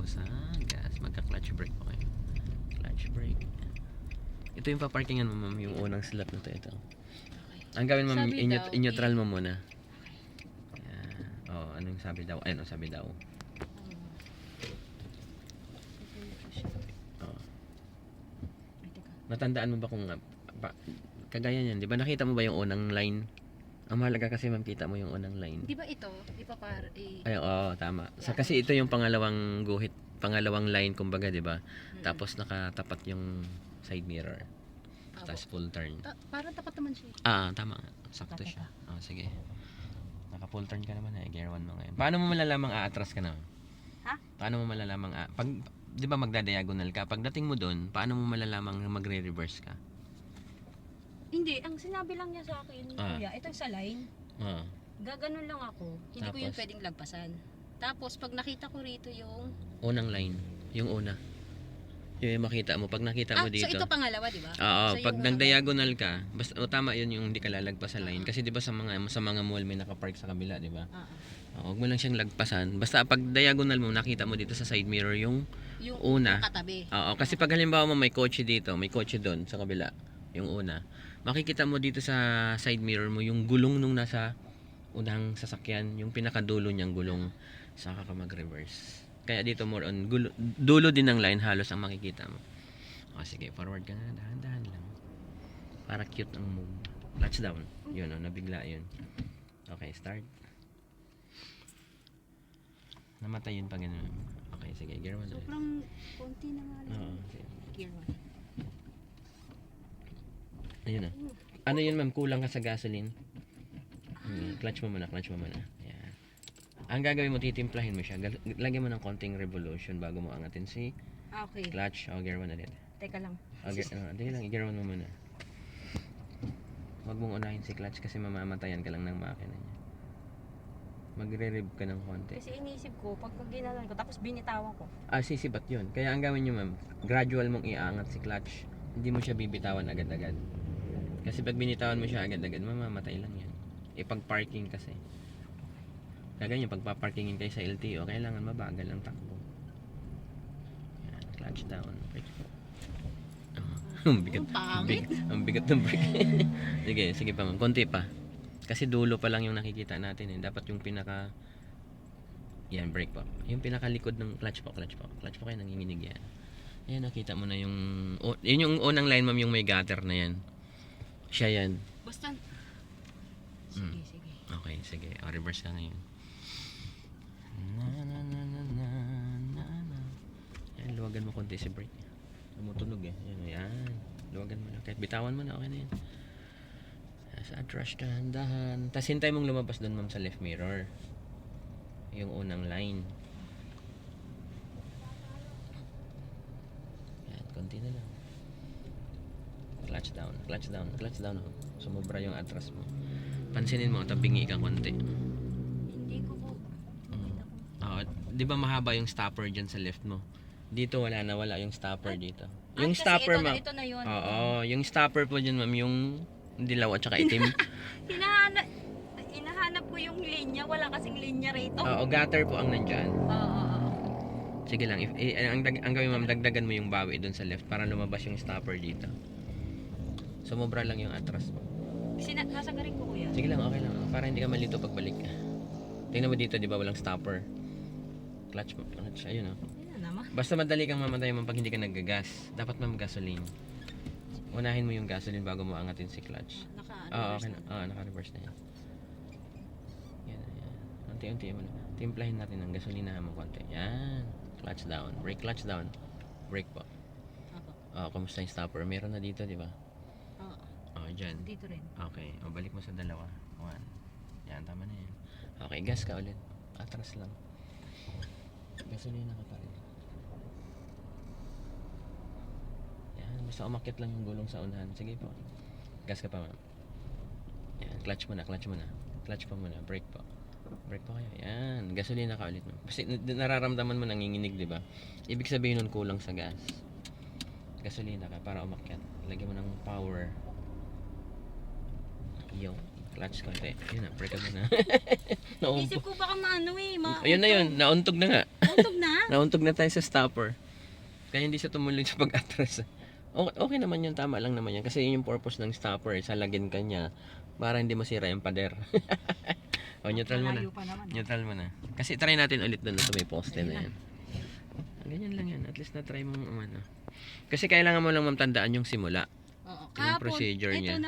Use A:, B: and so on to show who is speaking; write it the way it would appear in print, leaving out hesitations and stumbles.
A: sa gas. Magka-clutch brake po kayo. Clutch brake. Ito yung paparkingan mo, ma'am. Yung unang slot na to. Ito. Ang gawin, ma'am,
B: Sabi daw,
A: in-neutral mo muna. Yan. Oh, anong sabi daw? Ayun, sabi daw. Oh. Natandaan mo ba kung kagaya niyan, di ba nakita mo ba yung unang line? Ang mahalaga kasi ma'am, kita mo yung unang line.
B: Di ba ito? Di ba
A: Ay, oo, tama. Kasi ito yung pangalawang guhit, pangalawang line kumbaga, di ba? Tapos nakatapat yung side mirror. Tapos full turn.
B: Parang tapat naman siya.
A: Tama. Sakto siya. Sige. Naka full turn ka naman gear 1 mo ngayon. Paano mo malalamang aatras ka na?
B: Ha?
A: Paano mo malalamang pag, di ba magda-diagonal ka? Pagdating mo doon, paano mo malalamang magre-reverse ka?
B: Hindi, ang sinabi lang niya sa akin, kuya, ito sa line. Gaganon lang ako. Hindi ko yun pwedeng lagpasan. Tapos pag nakita ko rito yung
A: unang line, yung una. Yung makita mo, pag nakita mo dito.
B: So ito pangalawa, di ba?
A: Oo,
B: So,
A: pag nag-diagonal ka, basta tama 'yun yung hindi ka lalagpas sa line kasi 'di ba sa mga mall may naka-park sa kabila, 'di ba? Huwag mo lang siyang lagpasan. Basta pag diagonal mo, nakita mo dito sa side mirror yung una.
B: Katabi.
A: Oo, kasi pag halimbawa mo may kotse dito, may kotse doon sa kabila, yung una. Makikita mo dito sa side mirror mo yung gulong nung nasa unang sasakyan, yung pinakadulo niyang gulong, saka ka mag-reverse. Kaya dito more on dulo din ng line halos ang makikita mo. Sige, forward ka na, dahan-dahan lang. Para cute ang move. Clutch down. Yun, nabigla yun. Okay, start. Namatay yun pag gano'n. Okay, sige, gear 1 ulit.
B: Sobrang konti na nga lang.
A: Sige.
B: Gear 1.
A: Ayun na. Ano yun, ma'am? Kulang ka sa gasoline? Clutch mo muna. Ayan. Ang gagawin mo, titimplahin mo siya. Lagyan mo ng konting revolution bago mo angatin si
B: Okay.
A: clutch. Gear 1 ulit.
B: Teka lang.
A: Hindi lang, i-gear 1 mo muna. Huwag mong unahin si clutch kasi mamamatayan ka lang ng makina niya. Magre-rev ka ng konti.
B: Kasi inisip ko, pagka ginalan ko, tapos binitawan ko.
A: Sisibat yun. Kaya ang gawin nyo, ma'am, gradual mong iaangat si clutch. Hindi mo siya bibitawan agad-agad. Kasi pag binitawan mo siya agad-agad, mamamatay lang yan. Pag-parking kasi. Kaya ganyan, pagpa-parkingin kayo sa LTO, kailangan mabagal ang takbo. Yan, clutch down. Ang bigat ng brake. Sige pa ma'am, konti pa. Kasi dulo pa lang yung nakikita natin Dapat yung pinaka yan, brake po. Yung pinakalikod ng clutch po kayo nanginginig yan. Ayan, nakita mo na yung yun yung unang line, ma'am, yung may gutter na yan. Siya yan.
B: Basta. Sige.
A: Okay, sige. Reverse ka ngayon. Yan, luwagan mo konti si brake. Tumutunog Yan. Luwagan mo na. Kahit bitawan mo na, okay na yan. Sa atras dahan-dahan. Tapos hintay mong lumabas doon, ma'am, sa left mirror. Yung unang line. Yan, konti na lang. Clutch down. Sumobra yung atras mo. Pansinin mo, tabingi ka konti.
B: Hindi ko po.
A: Di ba mahaba yung stopper dyan sa left mo? Dito wala yung stopper dito. Yung
B: kasi
A: stopper, ma'am.
B: Ito na yun.
A: Oo, yung stopper po dyan, ma'am, yung dilaw at saka itim.
B: Hinahanap ko yung linya. Wala kasing linya rito.
A: Oo, gutter po ang nandyan.
B: Oo.
A: Sige lang, ang gawin, ma'am, dagdagan mo yung bawi doon sa left para lumabas yung stopper dito. Sumobra lang yung atras mo.
B: Nasagarin ko, kuya.
A: Sige lang, okay lang. Para hindi ka malito pagbalik. Tingnan mo dito, di ba walang stopper? Clutch, ayun o. Basta madali kang mamatay, ma'am, pag hindi ka naggagas. Dapat, ma'am, gasoline. Unahin mo yung gasoline bago mo angatin si clutch. Naka-reverse na yan. Yan. Unti-unti mo na. Timplahin natin ang gasolina mo konti. Yan. Clutch down. Brake, clutch down. Brake po. Kamusta yung stopper? Meron na dito, di ba? Dyan.
B: Dito rin.
A: Okay. Balik mo sa dalawa. 1. Yan, tama na yan. Okay, gas ka ulit. Atras lang. Gasolina ka pa rin. Yan, basta umakyat lang yung gulong sa unahan. Sige po. Gas ka pa, ma'am. Yan, clutch mo na. Clutch pa muna. Brake po. Brake po kayo. Yan, gasolina ka ulit, ma'am. Kasi nararamdaman mo nanginginig, di ba? Ibig sabihin nun kulang sa gas. Gasolina ka para umakyat. Lagyan mo ng power. Yo. Clutch konti. Yun na, brake ka muna.
B: Isip ko baka maano eh.
A: Ayun na yun, nauntog na nga.
B: Nauntog na?
A: Nauntog na tayo sa stopper. Kaya hindi siya tumuloy sa pag-atras. Okay naman yun, tama lang naman yan. Kasi yun yung purpose ng stopper, salagin ka niya para hindi masira yung pader. O, neutral mo na. Neutral mo na. Kasi try natin ulit doon sa may poste na yan. Ganyan lang yan. At least na-try mo ano. Kasi kailangan mo lang mamtandaan yung simula.
B: Oo.
A: Yung procedure niya.
B: Ito